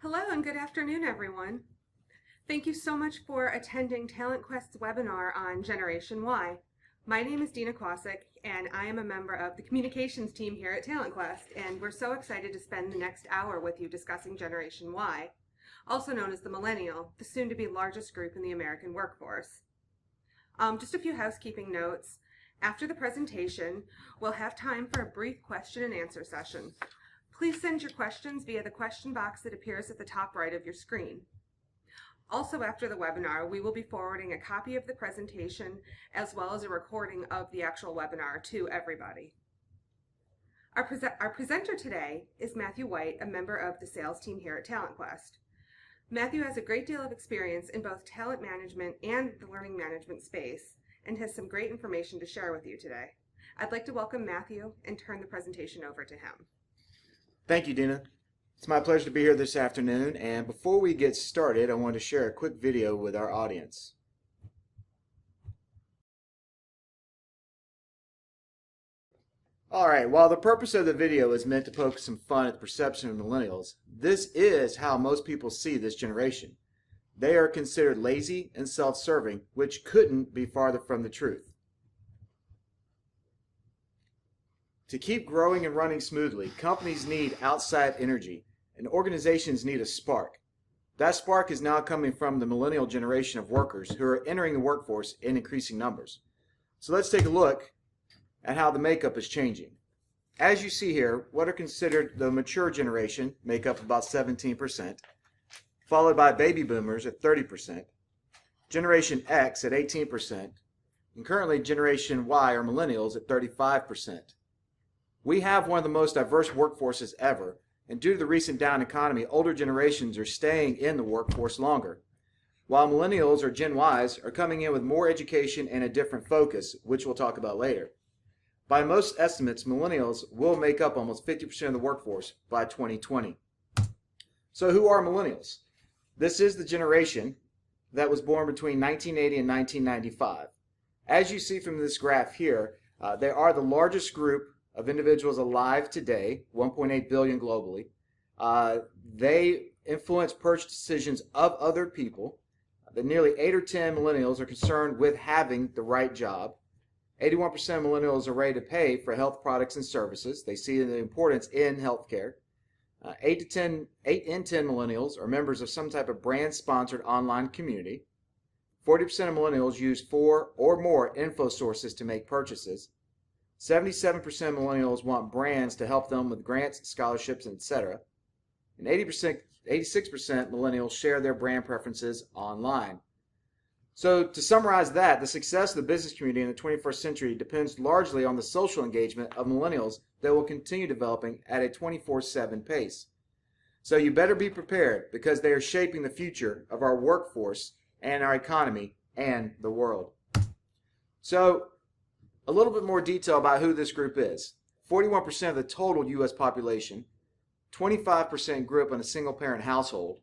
Hello and good afternoon, everyone. Thank you so much for attending TalentQuest's webinar on Generation Y. My name is Dina Kwasik, and I am a member of the communications team here at TalentQuest, and we're so excited to spend the next hour with you discussing Generation Y, also known as the Millennial, the soon-to-be largest group in the American workforce. Just a few housekeeping notes. After the presentation, we'll have time for a brief question and answer session. Please send your questions via the question box that appears at the top right of your screen. Also, after the webinar, we will be forwarding a copy of the presentation as well as a recording of the actual webinar to everybody. Our presenter today is Matthew White, a member of the sales team here at TalentQuest. Matthew has a great deal of experience in both talent management and the learning management space and has some great information to share with you today. I'd like to welcome Matthew and turn the presentation over to him. Thank you, Dina. It's my pleasure to be here this afternoon, and before we get started, I want to share a quick video with our audience. Alright, while the purpose of the video is meant to poke some fun at the perception of millennials, this is how most people see this generation. They are considered lazy and self-serving, which couldn't be farther from the truth. To keep growing and running smoothly, companies need outside energy, and organizations need a spark. That spark is now coming from the millennial generation of workers who are entering the workforce in increasing numbers. So let's take a look at how the makeup is changing. As you see here, what are considered the mature generation make up about 17%, followed by baby boomers at 30%, Generation X at 18%, and currently Generation Y or millennials at 35%. We have one of the most diverse workforces ever, and due to the recent down economy, older generations are staying in the workforce longer, while millennials or Gen Ys are coming in with more education and a different focus, which we'll talk about later. By most estimates, millennials will make up almost 50% of the workforce by 2020. So who are millennials? This is the generation that was born between 1980 and 1995. As you see from this graph here, they are the largest group of individuals alive today, 1.8 billion globally. They influence purchase decisions of other people. The nearly 8 or 10 millennials are concerned with having the right job. 81% of millennials are ready to pay for health products and services. They see the importance in healthcare. 8 in 10 millennials are members of some type of brand-sponsored online community. 40% of millennials use 4 or more info sources to make purchases. 77% of millennials want brands to help them with grants, scholarships, etc. And 86% millennials share their brand preferences online. So to summarize that, the success of the business community in the 21st century depends largely on the social engagement of millennials that will continue developing at a 24/7 pace. So you better be prepared because they are shaping the future of our workforce and our economy and the world. So a little bit more detail about who this group is. 41% of the total U.S. population, 25% grew up in a single-parent household,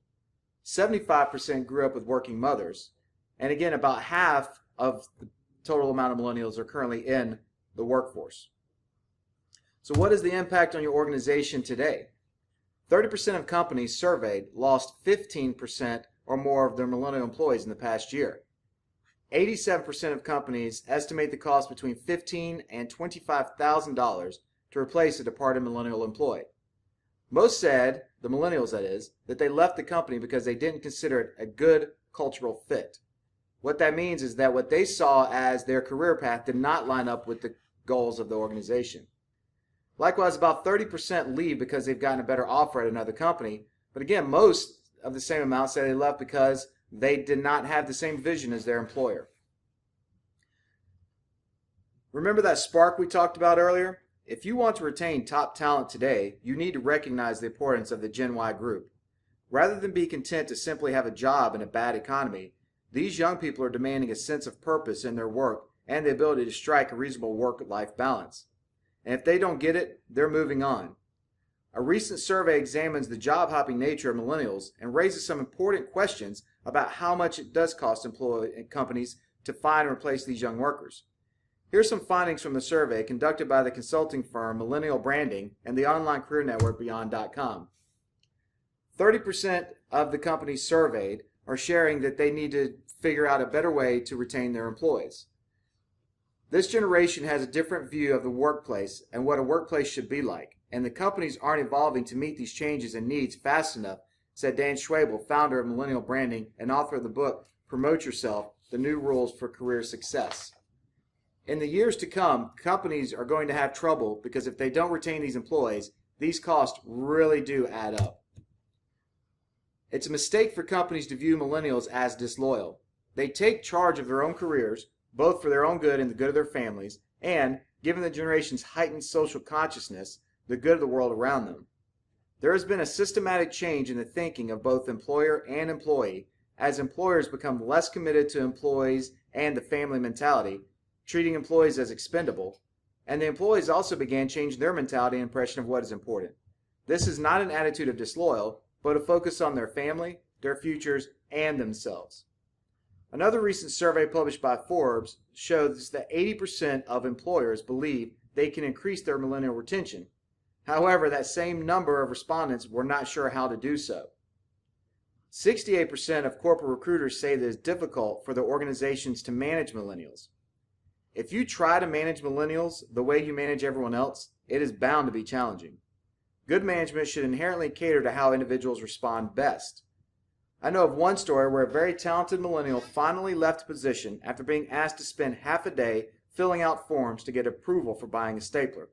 75% grew up with working mothers, and again, about half of the total amount of millennials are currently in the workforce. So what is the impact on your organization today? 30% of companies surveyed lost 15% or more of their millennial employees in the past year. 87% of companies estimate the cost between $15,000 and $25,000 to replace a departed millennial employee. Most said, the millennials that is, that they left the company because they didn't consider it a good cultural fit. What that means is that what they saw as their career path did not line up with the goals of the organization. Likewise, about 30% leave because they've gotten a better offer at another company, but again, most of the same amount say they left because they did not have the same vision as their employer. Remember that spark we talked about earlier? If you want to retain top talent today, you need to recognize the importance of the Gen Y group. Rather than be content to simply have a job in a bad economy, these young people are demanding a sense of purpose in their work and the ability to strike a reasonable work-life balance. And if they don't get it, they're moving on. A recent survey examines the job-hopping nature of millennials and raises some important questions about how much it does cost companies to find and replace these young workers. Here's some findings from the survey conducted by the consulting firm Millennial Branding and the online career network Beyond.com. 30% of the companies surveyed are sharing that they need to figure out a better way to retain their employees. This generation has a different view of the workplace and what a workplace should be like, and the companies aren't evolving to meet these changes and needs fast enough, said Dan Schwabel, founder of Millennial Branding and author of the book Promote Yourself, The New Rules for Career Success. In the years to come, companies are going to have trouble because if they don't retain these employees, these costs really do add up. It's a mistake for companies to view millennials as disloyal. They take charge of their own careers, both for their own good and the good of their families, and, given the generation's heightened social consciousness, the good of the world around them. There has been a systematic change in the thinking of both employer and employee as employers become less committed to employees and the family mentality, treating employees as expendable, and the employees also began changing their mentality and impression of what is important. This is not an attitude of disloyal, but a focus on their family, their futures, and themselves. Another recent survey published by Forbes shows that 80% of employers believe they can increase their millennial retention. However, that same number of respondents were not sure how to do so. 68% of corporate recruiters say that it is difficult for their organizations to manage millennials. If you try to manage millennials the way you manage everyone else, it is bound to be challenging. Good management should inherently cater to how individuals respond best. I know of one story where a very talented millennial finally left a position after being asked to spend half a day filling out forms to get approval for buying a stapler.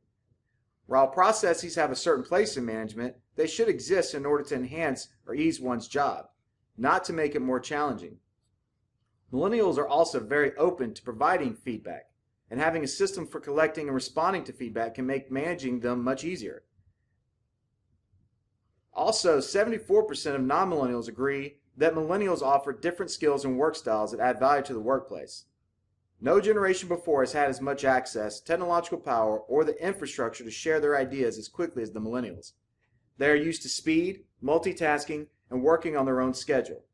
While processes have a certain place in management, they should exist in order to enhance or ease one's job, not to make it more challenging. Millennials are also very open to providing feedback, and having a system for collecting and responding to feedback can make managing them much easier. Also, 74% of non-millennials agree that millennials offer different skills and work styles that add value to the workplace. No generation before has had as much access, technological power, or the infrastructure to share their ideas as quickly as the millennials. They are used to speed, multitasking, and working on their own schedule.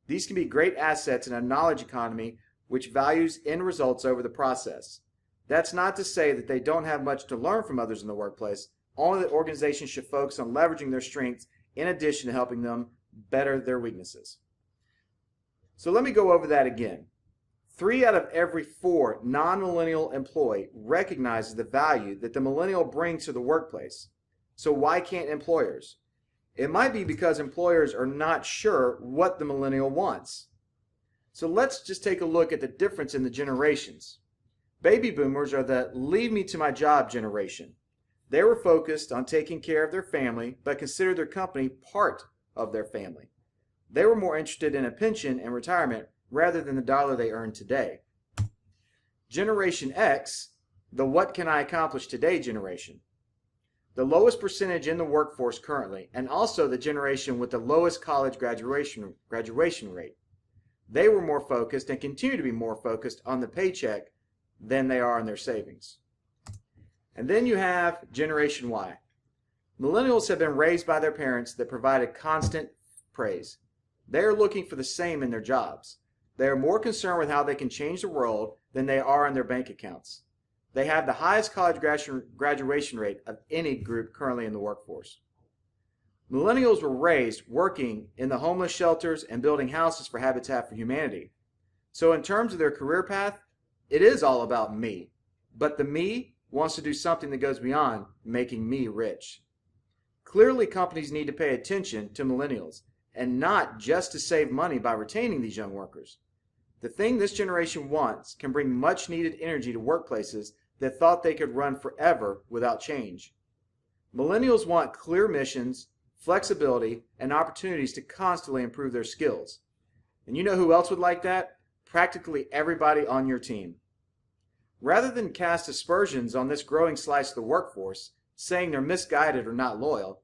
These can be great assets in a knowledge economy which values end results over the process. That's not to say that they don't have much to learn from others in the workplace, only that organizations should focus on leveraging their strengths in addition to helping them better their weaknesses. So let me go over that again. 3 out of every 4 non-millennial employee recognizes the value that the millennial brings to the workplace. So why can't employers? It might be because employers are not sure what the millennial wants. So let's just take a look at the difference in the generations. Baby boomers are the leave me to my job generation. They were focused on taking care of their family, but considered their company part of their family. They were more interested in a pension and retirement rather than the dollar they earn today. Generation X, the what can I accomplish today generation. The lowest percentage in the workforce currently, and also the generation with the lowest college graduation rate. They were more focused and continue to be more focused on the paycheck than they are on their savings. And then you have Generation Y. Millennials have been raised by their parents that provided constant praise. They are looking for the same in their jobs. They are more concerned with how they can change the world than they are in their bank accounts. They have the highest college graduation rate of any group currently in the workforce. Millennials were raised working in the homeless shelters and building houses for Habitat for Humanity. So in terms of their career path, it is all about me. But the me wants to do something that goes beyond making me rich. Clearly, companies need to pay attention to millennials, and not just to save money by retaining these young workers. The thing this generation wants can bring much needed energy to workplaces that thought they could run forever without change. Millennials want clear missions, flexibility, and opportunities to constantly improve their skills. And you know who else would like that? Practically everybody on your team. Rather than cast aspersions on this growing slice of the workforce, saying they're misguided or not loyal,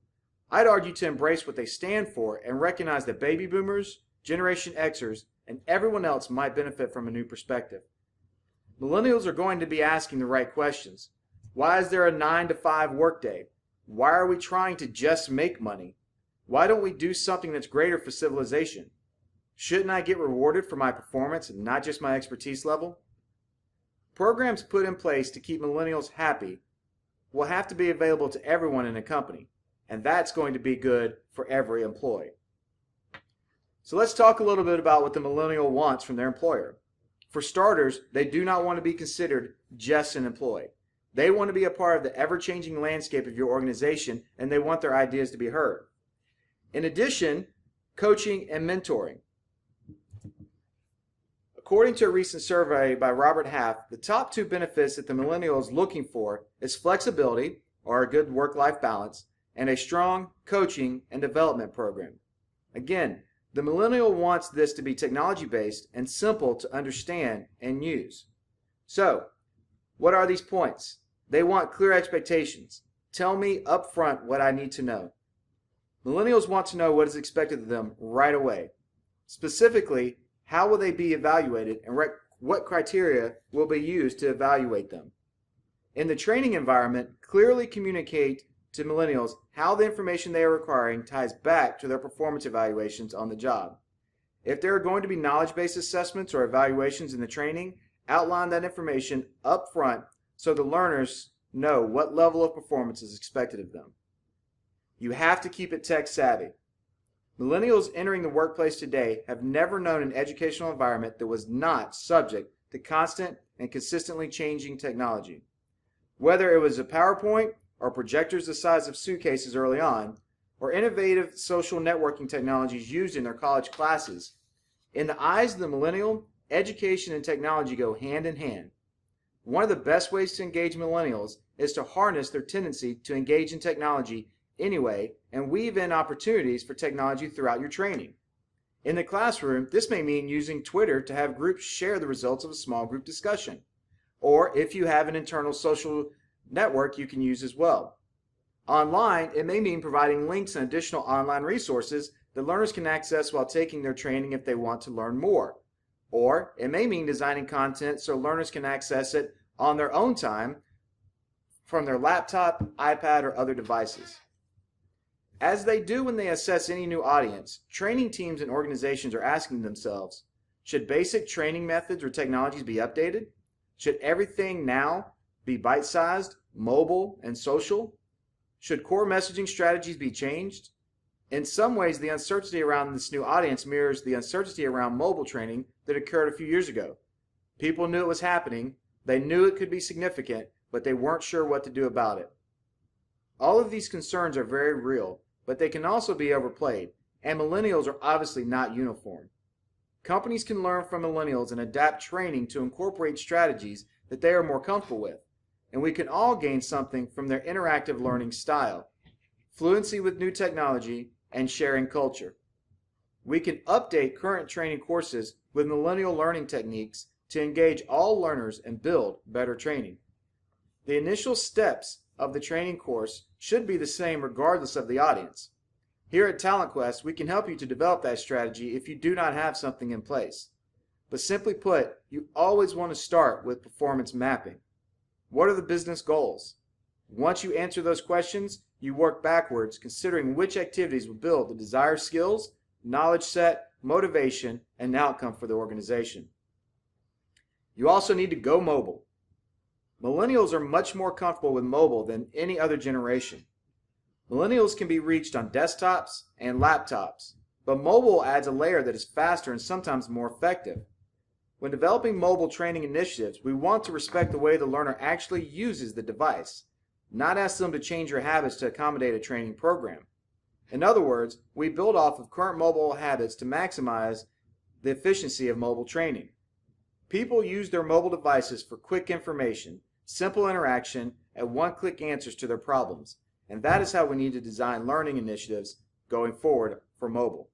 I'd argue to embrace what they stand for and recognize that baby boomers, Generation Xers, and everyone else might benefit from a new perspective. Millennials are going to be asking the right questions. Why is there a 9-to-5 workday? Why are we trying to just make money? Why don't we do something that's greater for civilization? Shouldn't I get rewarded for my performance and not just my expertise level? Programs put in place to keep millennials happy will have to be available to everyone in a company, and that's going to be good for every employee. So let's talk a little bit about what the millennial wants from their employer. For starters, they do not want to be considered just an employee. They want to be a part of the ever-changing landscape of your organization, and they want their ideas to be heard. In addition, coaching and mentoring. According to a recent survey by Robert Half, the top 2 benefits that the millennial is looking for is flexibility, or a good work-life balance, and a strong coaching and development program. Again, the millennial wants this to be technology-based and simple to understand and use. So, what are these points? They want clear expectations. Tell me up front what I need to know. Millennials want to know what is expected of them right away. Specifically, how will they be evaluated and what criteria will be used to evaluate them? In the training environment, clearly communicate to millennials how the information they are requiring ties back to their performance evaluations on the job. If there are going to be knowledge-based assessments or evaluations in the training, outline that information up front so the learners know what level of performance is expected of them. You have to keep it tech savvy. Millennials entering the workplace today have never known an educational environment that was not subject to constant and consistently changing technology. Whether it was a PowerPoint or projectors the size of suitcases early on, or innovative social networking technologies used in their college classes, in the eyes of the millennial, education and technology go hand in hand. One of the best ways to engage millennials is to harness their tendency to engage in technology anyway and weave in opportunities for technology throughout your training. In the classroom, this may mean using Twitter to have groups share the results of a small group discussion. Or if you have an internal social network, you can use as well. Online, it may mean providing links and additional online resources that learners can access while taking their training if they want to learn more. Or it may mean designing content so learners can access it on their own time from their laptop, iPad, or other devices. As they do when they assess any new audience, training teams and organizations are asking themselves, should basic training methods or technologies be updated? Should everything now be bite-sized, mobile, and social? Should core messaging strategies be changed? In some ways, the uncertainty around this new audience mirrors the uncertainty around mobile training that occurred a few years ago. People knew it was happening, they knew it could be significant, but they weren't sure what to do about it. All of these concerns are very real, but they can also be overplayed, and millennials are obviously not uniform. Companies can learn from millennials and adapt training to incorporate strategies that they are more comfortable with, and we can all gain something from their interactive learning style, fluency with new technology, and sharing culture. We can update current training courses with millennial learning techniques to engage all learners and build better training. The initial steps of the training course should be the same regardless of the audience. Here at TalentQuest, we can help you to develop that strategy if you do not have something in place. But simply put, you always want to start with performance mapping. What are the business goals? Once you answer those questions, you work backwards, considering which activities will build the desired skills, knowledge set, motivation, and outcome for the organization. You also need to go mobile. Millennials are much more comfortable with mobile than any other generation. Millennials can be reached on desktops and laptops, but mobile adds a layer that is faster and sometimes more effective. When developing mobile training initiatives, we want to respect the way the learner actually uses the device, not ask them to change your habits to accommodate a training program. In other words, we build off of current mobile habits to maximize the efficiency of mobile training. People use their mobile devices for quick information, simple interaction, and one-click answers to their problems, and that is how we need to design learning initiatives going forward for mobile.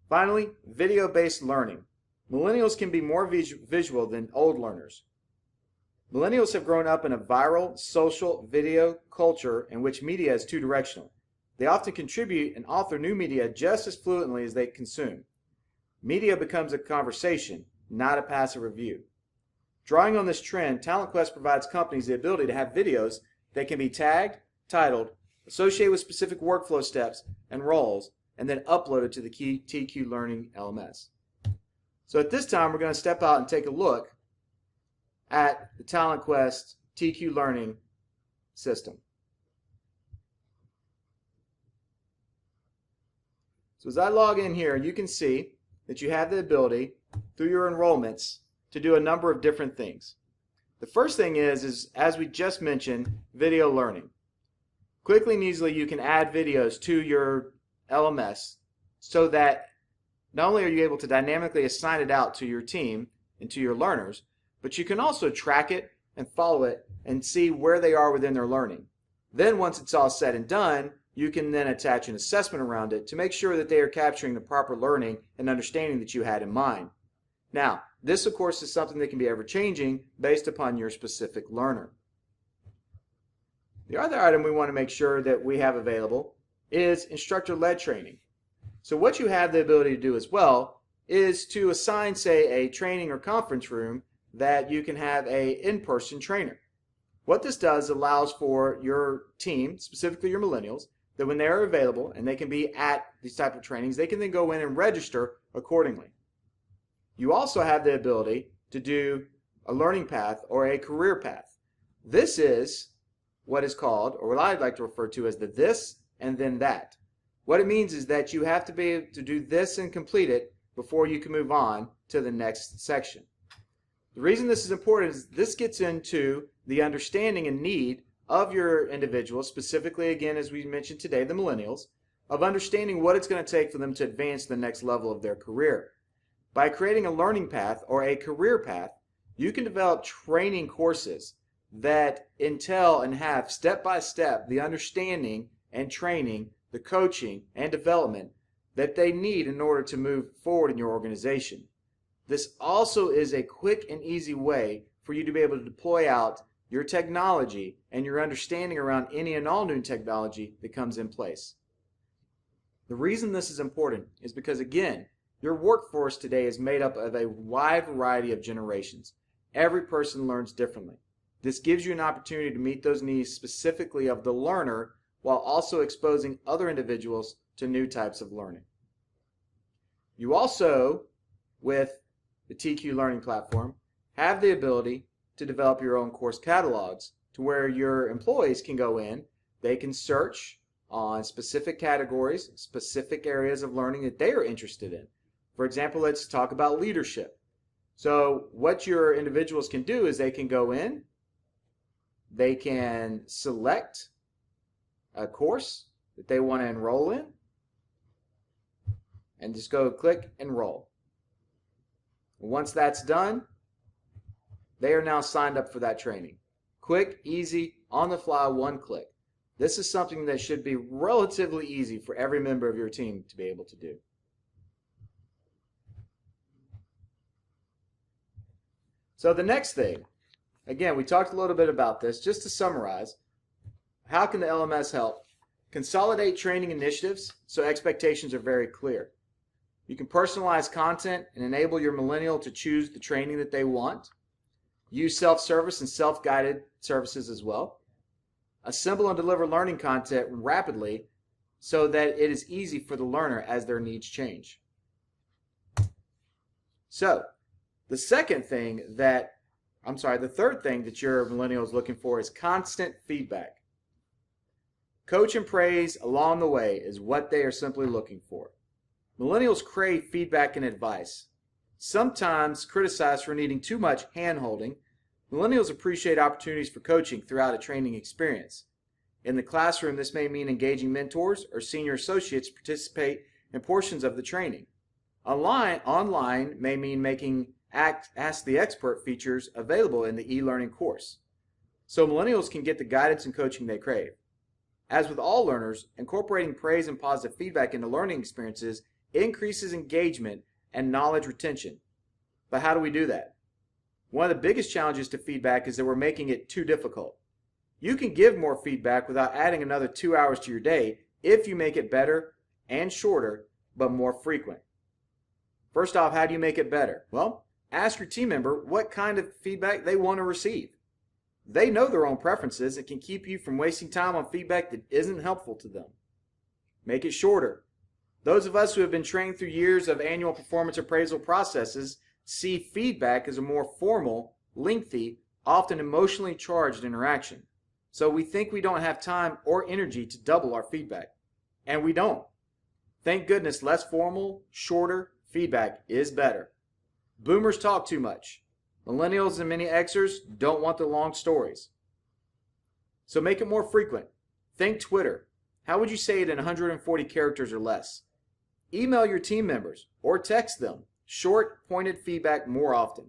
Finally, video-based learning. Millennials can be more visual than old learners. Millennials have grown up in a viral, social, video culture in which media is two-directional. They often contribute and author new media just as fluently as they consume. Media becomes a conversation, not a passive review. Drawing on this trend, TalentQuest provides companies the ability to have videos that can be tagged, titled, associated with specific workflow steps and roles, and then uploaded to the key TQ Learning LMS. So at this time, we're going to step out and take a look at the TalentQuest TQ Learning system. So So as I log in here, you can see that you have the ability through your enrollments to do a number of different things. The first thing is as we just mentioned, video learning. Quickly and easily you can add videos to your LMS so that not only are you able to dynamically assign it out to your team and to your learners, but you can also track it and follow it and see where they are within their learning. Then once it's all said and done, you can then attach an assessment around it to make sure that they are capturing the proper learning and understanding that you had in mind. Now, this of course is something that can be ever changing based upon your specific learner. The other item we want to make sure that we have available is instructor-led training. So what you have the ability to do as well is to assign, say, a training or conference room that you can have an in-person trainer. What this does allows for your team, specifically your millennials, that when they are available and they can be at these type of trainings, they can then go in and register accordingly. You also have the ability to do a learning path or a career path. This is what is called, or what I'd like to refer to as the this and then that. What it means is that you have to be able to do this and complete it before you can move on to the next section. The reason this is important is this gets into the understanding and need of your individuals, specifically again as we mentioned today, the millennials, of understanding what it's going to take for them to advance to the next level of their career. By creating a learning path or a career path, you can develop training courses that entail and have step by step the understanding and training, the coaching and development that they need in order to move forward in your organization. This also is a quick and easy way for you to be able to deploy out your technology and your understanding around any and all new technology that comes in place. The reason this is important is because, again, your workforce today is made up of a wide variety of generations. Every person learns differently. This gives you an opportunity to meet those needs specifically of the learner while also exposing other individuals to new types of learning. You also, with the TQ Learning Platform, have the ability to develop your own course catalogs to where your employees can go in, they can search on specific categories, specific areas of learning that they are interested in. For example, let's talk about leadership. So what your individuals can do is they can go in, they can select a course that they want to enroll in, and just go click enroll. Once that's done, they are now signed up for that training. Quick, easy, on the fly, one click. This is something that should be relatively easy for every member of your team to be able to do. So the next thing, again, we talked a little bit about this. Just to summarize, how can the LMS help? Consolidate training initiatives so expectations are very clear. You can personalize content and enable your millennial to choose the training that they want. Use self-service and self-guided services as well. Assemble and deliver learning content rapidly so that it is easy for the learner as their needs change. So, the third thing that your millennial is looking for is constant feedback. Coach and praise along the way is what they are simply looking for. Millennials crave feedback and advice. Sometimes criticized for needing too much hand-holding, millennials appreciate opportunities for coaching throughout a training experience. In the classroom, this may mean engaging mentors or senior associates to participate in portions of the training. Online may mean making Ask the Expert features available in the e-learning course. So millennials can get the guidance and coaching they crave. As with all learners, incorporating praise and positive feedback into learning experiences increases engagement and knowledge retention. But how do we do that? One of the biggest challenges to feedback is that we're making it too difficult. You can give more feedback without adding another 2 hours to your day if you make it better and shorter, but more frequent. First off, how do you make it better? Well, ask your team member what kind of feedback they want to receive. They know their own preferences and can keep you from wasting time on feedback that isn't helpful to them. Make it shorter. Those of us who have been trained through years of annual performance appraisal processes see feedback as a more formal, lengthy, often emotionally charged interaction. So we think we don't have time or energy to double our feedback. And we don't. Thank goodness less formal, shorter feedback is better. Boomers talk too much. Millennials and many Xers don't want the long stories. So make it more frequent. Think Twitter. How would you say it in 140 characters or less? Email your team members or text them short, pointed feedback more often.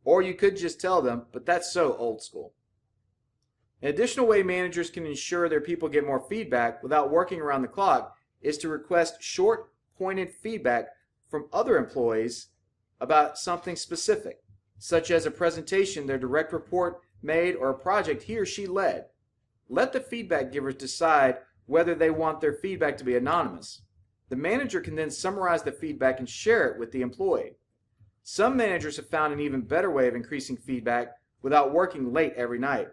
Or you could just tell them, but that's so old school. An additional way managers can ensure their people get more feedback without working around the clock is to request short, pointed feedback from other employees about something specific, such as a presentation their direct report made or a project he or she led. Let the feedback givers decide whether they want their feedback to be anonymous. The manager can then summarize the feedback and share it with the employee. Some managers have found an even better way of increasing feedback without working late every night.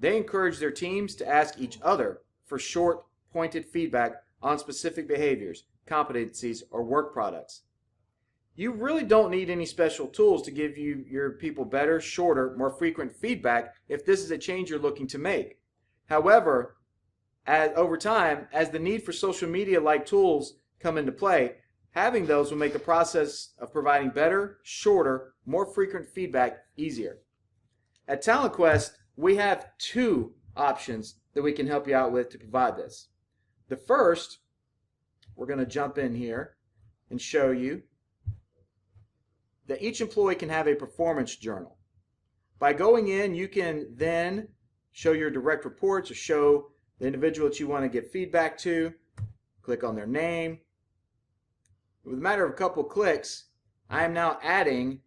They encourage their teams to ask each other for short, pointed feedback on specific behaviors, competencies, or work products. You really don't need any special tools to give your people better, shorter, more frequent feedback if this is a change you're looking to make. However, over time, as the need for social media-like tools come into play, having those will make the process of providing better, shorter, more frequent feedback easier. At TalentQuest, we have two options that we can help you out with to provide this. The first, we're going to jump in here and show you that each employee can have a performance journal. By going in, you can then show your direct reports or show the individual that you want to give feedback to. Click on their name. With a matter of a couple clicks, I am now adding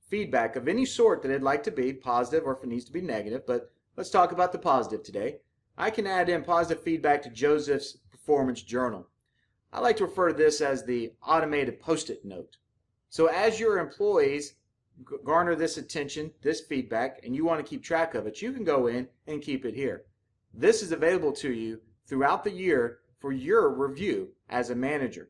feedback of any sort that it'd like to be, positive or if it needs to be negative, but let's talk about the positive today. I can add in positive feedback to Joseph's performance journal. I like to refer to this as the automated post-it note. So as your employees garner this attention, this feedback, and you want to keep track of it, you can go in and keep it here. This is available to you throughout the year for your review as a manager.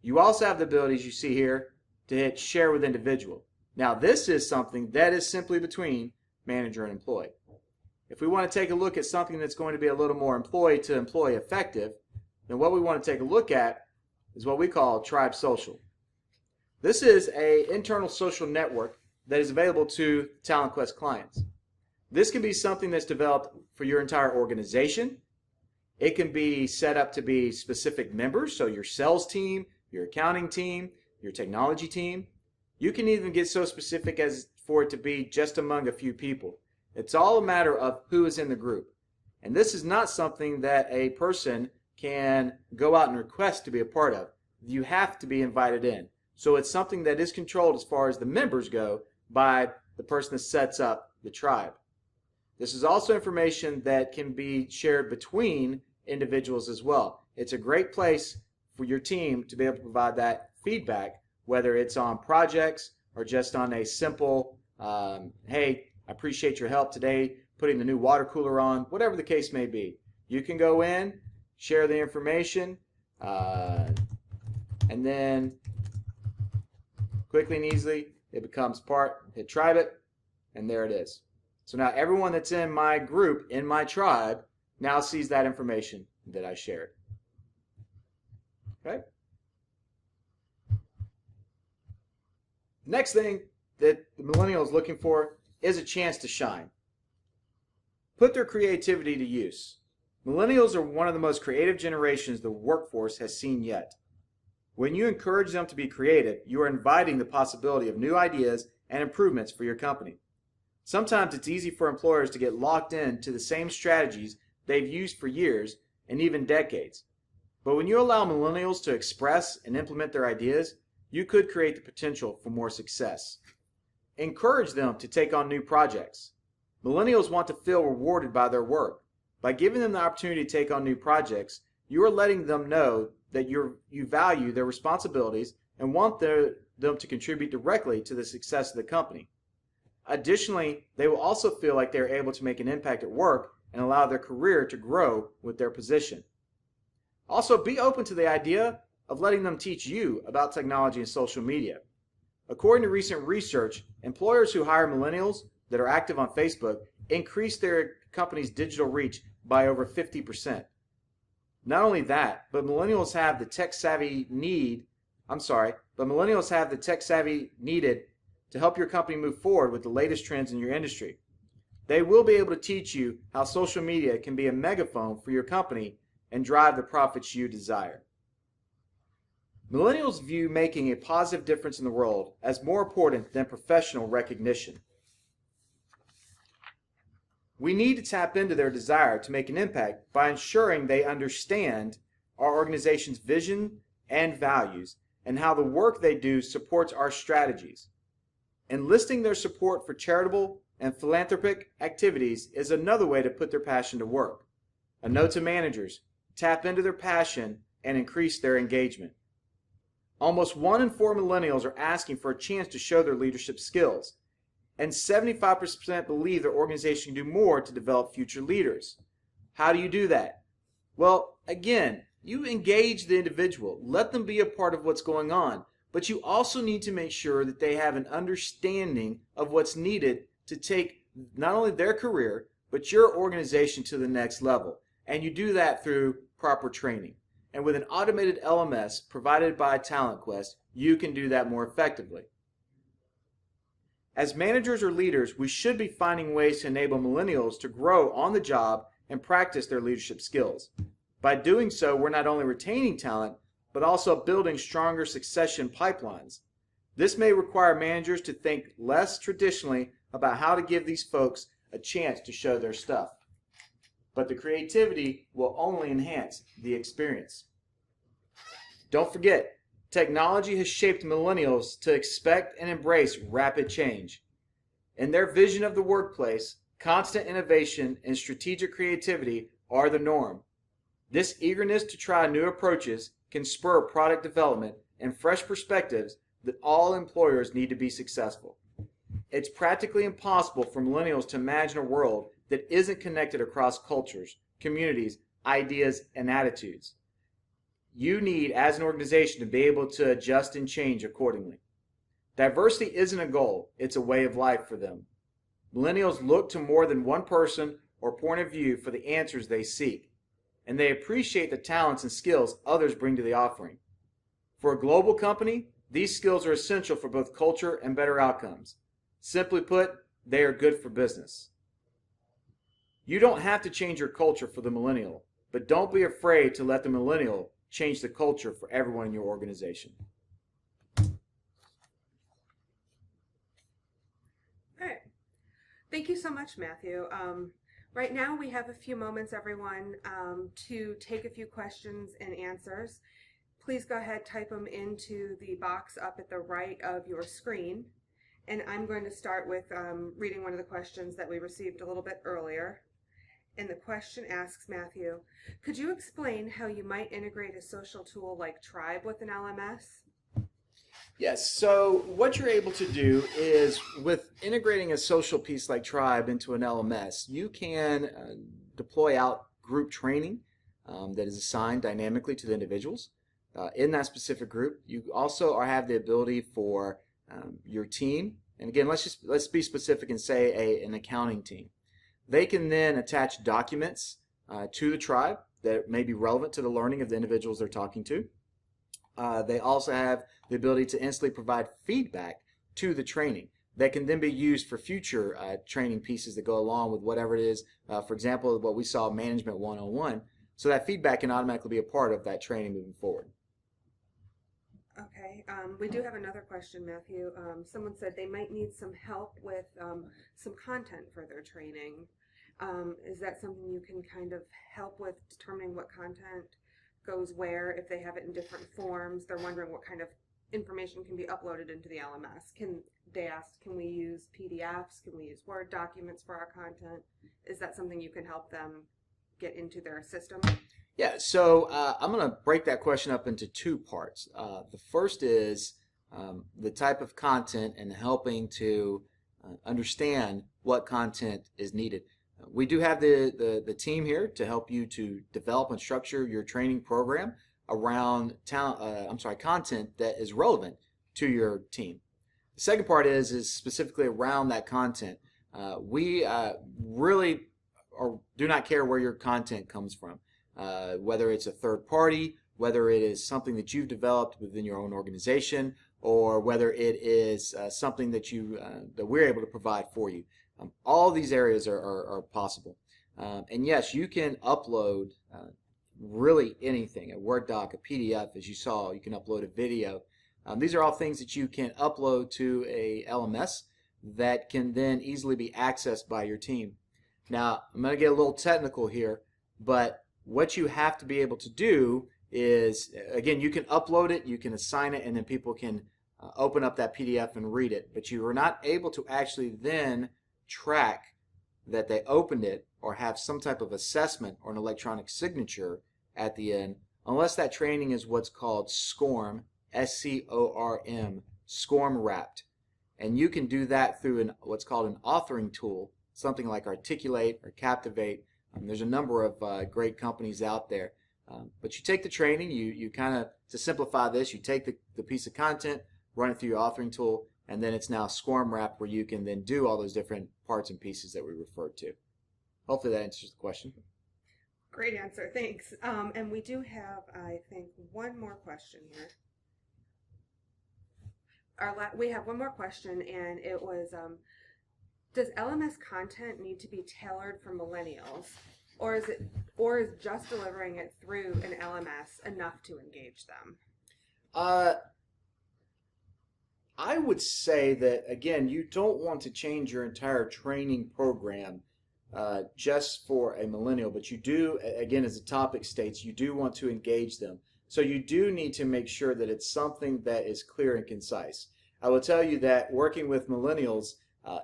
You also have the ability, as you see here, to hit share with individual. Now this is something that is simply between manager and employee. If we want to take a look at something that's going to be a little more employee to employee effective, then what we want to take a look at is what we call Tribe Social. This is an internal social network that is available to TalentQuest clients. This can be something that's developed for your entire organization. It can be set up to be specific members, so your sales team, your accounting team, your technology team. You can even get so specific as for it to be just among a few people. It's all a matter of who is in the group. And this is not something that a person can go out and request to be a part of. You have to be invited in. So it's something that is controlled as far as the members go by the person that sets up the tribe. This is also information that can be shared between individuals as well. It's a great place for your team to be able to provide that feedback, whether it's on projects or just on a simple, hey, I appreciate your help today putting the new water cooler on, whatever the case may be. You can go in, share the information, and then quickly and easily it becomes part, hit tribe it, and there it is. So now everyone that's in my group, in my tribe, now sees that information that I shared. Okay? Next thing that the millennial is looking for is a chance to shine. Put their creativity to use. Millennials are one of the most creative generations the workforce has seen yet. When you encourage them to be creative, you are inviting the possibility of new ideas and improvements for your company. Sometimes it's easy for employers to get locked into the same strategies they've used for years and even decades. But when you allow millennials to express and implement their ideas, you could create the potential for more success. Encourage them to take on new projects. Millennials want to feel rewarded by their work. By giving them the opportunity to take on new projects, you are letting them know that you value their responsibilities and want them to contribute directly to the success of the company. Additionally, they will also feel like they are able to make an impact at work and allow their career to grow with their position. Also, be open to the idea of letting them teach you about technology and social media. According to recent research, employers who hire millennials that are active on Facebook increase their company's digital reach by over 50%. Not only that, but millennials have the tech savvy needed to help your company move forward with the latest trends in your industry. They will be able to teach you how social media can be a megaphone for your company and drive the profits you desire. Millennials view making a positive difference in the world as more important than professional recognition. We need to tap into their desire to make an impact by ensuring they understand our organization's vision and values and how the work they do supports our strategies. Enlisting their support for charitable and philanthropic activities is another way to put their passion to work. A note to managers: tap into their passion and increase their engagement. Almost 1 in 4 millennials are asking for a chance to show their leadership skills, and 75% believe their organization can do more to develop future leaders. How do you do that? Well, again, you engage the individual, let them be a part of what's going on, but you also need to make sure that they have an understanding of what's needed to take not only their career, but your organization to the next level. And you do that through proper training. And with an automated LMS provided by TalentQuest, you can do that more effectively. As managers or leaders, we should be finding ways to enable millennials to grow on the job and practice their leadership skills. By doing so, we're not only retaining talent, but also building stronger succession pipelines. This may require managers to think less traditionally about how to give these folks a chance to show their stuff. But the creativity will only enhance the experience. Don't forget, technology has shaped millennials to expect and embrace rapid change. In their vision of the workplace, constant innovation and strategic creativity are the norm. This eagerness to try new approaches can spur product development and fresh perspectives that all employers need to be successful. It's practically impossible for millennials to imagine a world that isn't connected across cultures, communities, ideas, and attitudes. You need, as an organization, to be able to adjust and change accordingly. Diversity isn't a goal, it's a way of life for them. Millennials look to more than one person or point of view for the answers they seek, and they appreciate the talents and skills others bring to the offering. For a global company, these skills are essential for both culture and better outcomes. Simply put, they are good for business. You don't have to change your culture for the millennial, but don't be afraid to let the millennial change the culture for everyone in your organization. All right. Thank you so much, Matthew. Right now we have a few moments, everyone, to take a few questions and answers. Please go ahead, type them into the box up at the right of your screen. And I'm going to start with reading one of the questions that we received a little bit earlier. And the question asks, Matthew, could you explain how you might integrate a social tool like Tribe with an LMS? Yes, so what you're able to do is, with integrating a social piece like Tribe into an LMS, you can deploy out group training that is assigned dynamically to the individuals in that specific group. You also have the ability for your team, and again, let's be specific and say an accounting team. They can then attach documents to the Tribe that may be relevant to the learning of the individuals they're talking to. They also have the ability to instantly provide feedback to the training that can then be used for future training pieces that go along with whatever it is. For example, what we saw, Management 101. So that feedback can automatically be a part of that training moving forward. Okay, we do have another question, Matthew. Someone said they might need some help with some content for their training. Is that something you can kind of help with, determining what content goes where, if they have it in different forms? They're wondering what kind of information can be uploaded into the LMS. They asked, can we use PDFs? Can we use Word documents for our content? Is that something you can help them get into their system? Yeah, so I'm going to break that question up into two parts. The first is the type of content and helping to understand what content is needed. We do have the team here to help you to develop and structure your training program around content that is relevant to your team. The second part is specifically around that content. We really do not care where your content comes from. whether it's a third party, whether it is something that you've developed within your own organization, or whether it is something that that we're able to provide for you. All these areas are possible. And yes, you can upload really anything, a Word doc, a PDF, as you saw. You can upload a video. These are all things that you can upload to a LMS that can then easily be accessed by your team. Now, I'm going to get a little technical here, but what you have to be able to do is, again, you can upload it, you can assign it, and then people can open up that PDF and read it. But you are not able to actually then track that they opened it or have some type of assessment or an electronic signature at the end unless that training is what's called SCORM, S-C-O-R-M, SCORM wrapped. And you can do that through what's called an authoring tool, something like Articulate or Captivate. There's a number of great companies out there. But you take the training, you kind of, to simplify this, you take the piece of content, run it through your authoring tool, and then it's now SCORM wrapped where you can then do all those different parts and pieces that we referred to. Hopefully that answers the question. Great answer, thanks. And we do have, I think, one more question here. We have one more question, and it was, does LMS content need to be tailored for millennials, or is just delivering it through an LMS enough to engage them? I would say that, again, you don't want to change your entire training program just for a millennial, but you do, again, as the topic states, you do want to engage them. So you do need to make sure that it's something that is clear and concise. I will tell you that working with millennials,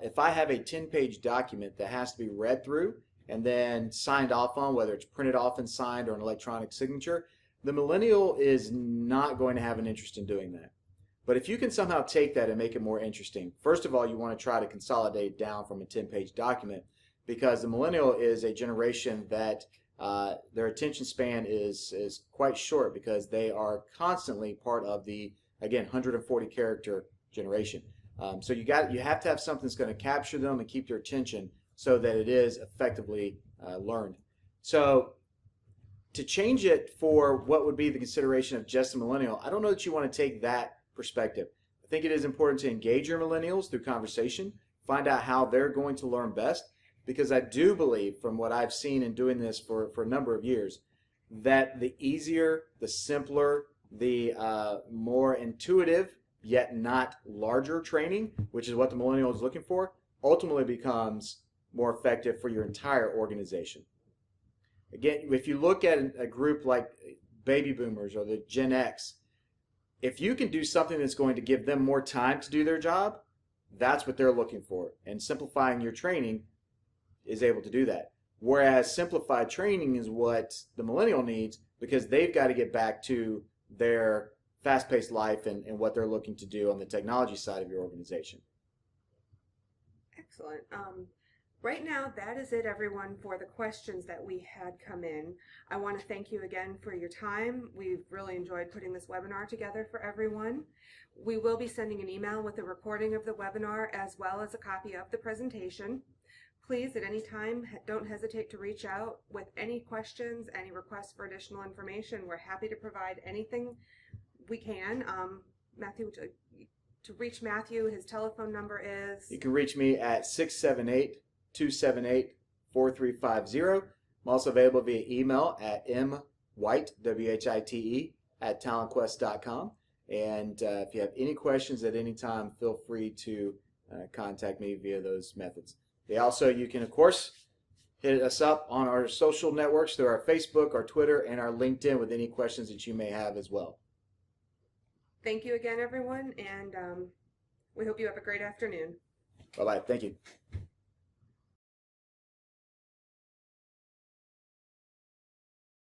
if I have a 10-page document that has to be read through and then signed off on, whether it's printed off and signed or an electronic signature, the millennial is not going to have an interest in doing that. But if you can somehow take that and make it more interesting, first of all, you want to try to consolidate it down from a 10-page document, because the millennial is a generation that their attention span is quite short because they are constantly part of the, again, 140 character generation. So you have to have something that's going to capture them and keep their attention so that it is effectively learned. So to change it for what would be the consideration of just a millennial, I don't know that you want to take that perspective. I think it is important to engage your millennials through conversation, find out how they're going to learn best, because I do believe, from what I've seen in doing this for a number of years, that the easier, the simpler, the more intuitive, yet not larger training, which is what the millennial is looking for, ultimately becomes more effective for your entire organization. Again, if you look at a group like baby boomers or the Gen X, if you can do something that's going to give them more time to do their job, that's what they're looking for. And simplifying your training is able to do that. Whereas simplified training is what the millennial needs, because they've got to get back to their fast-paced life and what they're looking to do on the technology side of your organization. Excellent. Right now, that is it, everyone, for the questions that we had come in. I want to thank you again for your time. We've really enjoyed putting this webinar together for everyone. We will be sending an email with a recording of the webinar as well as a copy of the presentation. Please, at any time, don't hesitate to reach out with any questions, any requests for additional information. We're happy to provide anything we can. Matthew, to reach Matthew, his telephone number is? You can reach me at 678-278-4350. I'm also available via email at mwhite, W-H-I-T-E, at talentquest.com. And if you have any questions at any time, feel free to contact me via those methods. You can, of course, hit us up on our social networks through our Facebook, our Twitter, and our LinkedIn with any questions that you may have as well. Thank you again, everyone, and we hope you have a great afternoon. Bye-bye. Thank you.